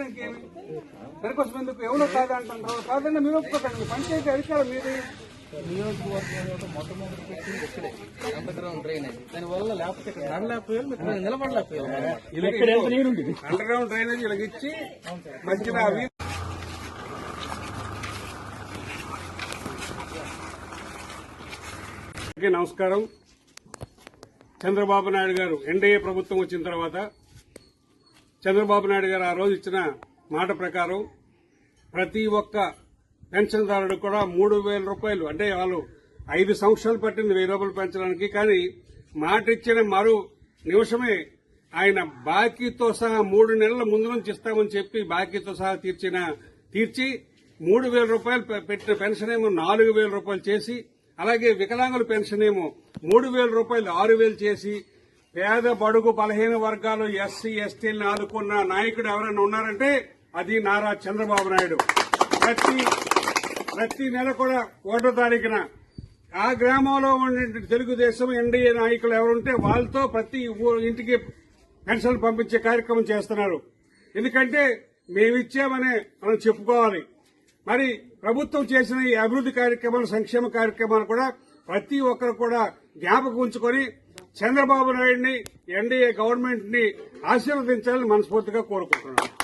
ఇంకేమి దానికోసం ఎందుకు ఎవరో కాదంటారు? కాదన్నా మీరు ఒప్పుకోకండి. పంచాయతీ అధికారం మీది. నియోజకవర్గంలో మొట్టమొదటి పెట్టింది ఇక్కడే అండర్ గ్రౌండ్ డ్రైనేజ్. దానివల్ల లేకపోతే ఇక్కడ నడలేకపోయారు, మీరు నిలబడలేకపోయారు. అండర్ గ్రౌండ్ డ్రైనేజ్ ఇలాగిచ్చి మధ్యలో అవి నమస్కారం. చంద్రబాబు నాయుడు గారు ఎన్డీఏ ప్రభుత్వం వచ్చిన తర్వాత చంద్రబాబు నాయుడు గారు ఆ రోజు ఇచ్చిన మాట ప్రకారం ప్రతి ఒక్క పెన్షన్దారుడు కూడా 3,000 రూపాయలు, అంటే వాళ్ళు 5 సంవత్సరాలు పట్టింది 1,000 రూపాయలు పెంచడానికి. కానీ మాట ఇచ్చిన మరో నిమిషమే ఆయన బాకీతో సహా 3 నెలల ముందు నుంచి ఇస్తామని చెప్పి బాకీతో సహా తీర్చి 3,000 రూపాయలు పెట్టిన పెన్షన్ ఏమో 4,000 రూపాయలు చేసి, అలాగే వికలాంగుల పెన్షన్ ఏమో 3,000 రూపాయలు 6,000 చేసి, పేద బడుగు బలహీన వర్గాలు ఎస్సీ ఎస్టీలను ఆదుకున్న నాయకుడు ఎవరైనా ఉన్నారంటే అది నారా చంద్రబాబు నాయుడు. ప్రతి నెల కూడా 1వ తారీఖున ఆ గ్రామంలో ఉండే తెలుగుదేశం ఎన్డీఏ నాయకులు ఎవరుంటే వాళ్ళతో ప్రతి ఇంటికి పెన్షన్లు పంపించే కార్యక్రమం చేస్తున్నారు. ఎందుకంటే మేమిచ్చామనే మనం చెప్పుకోవాలి. మరి ప్రభుత్వం చేసిన ఈ అభివృద్ది కార్యక్రమాలు, సంక్షేమ కార్యక్రమాలు కూడా ప్రతి ఒక్కరు కూడా జ్ఞాపకం ఉంచుకొని చంద్రబాబు నాయుడిని, ఎన్డీఏ గవర్నమెంట్ ని ఆశీర్వదించాలని మనస్ఫూర్తిగా కోరుకుంటున్నాను.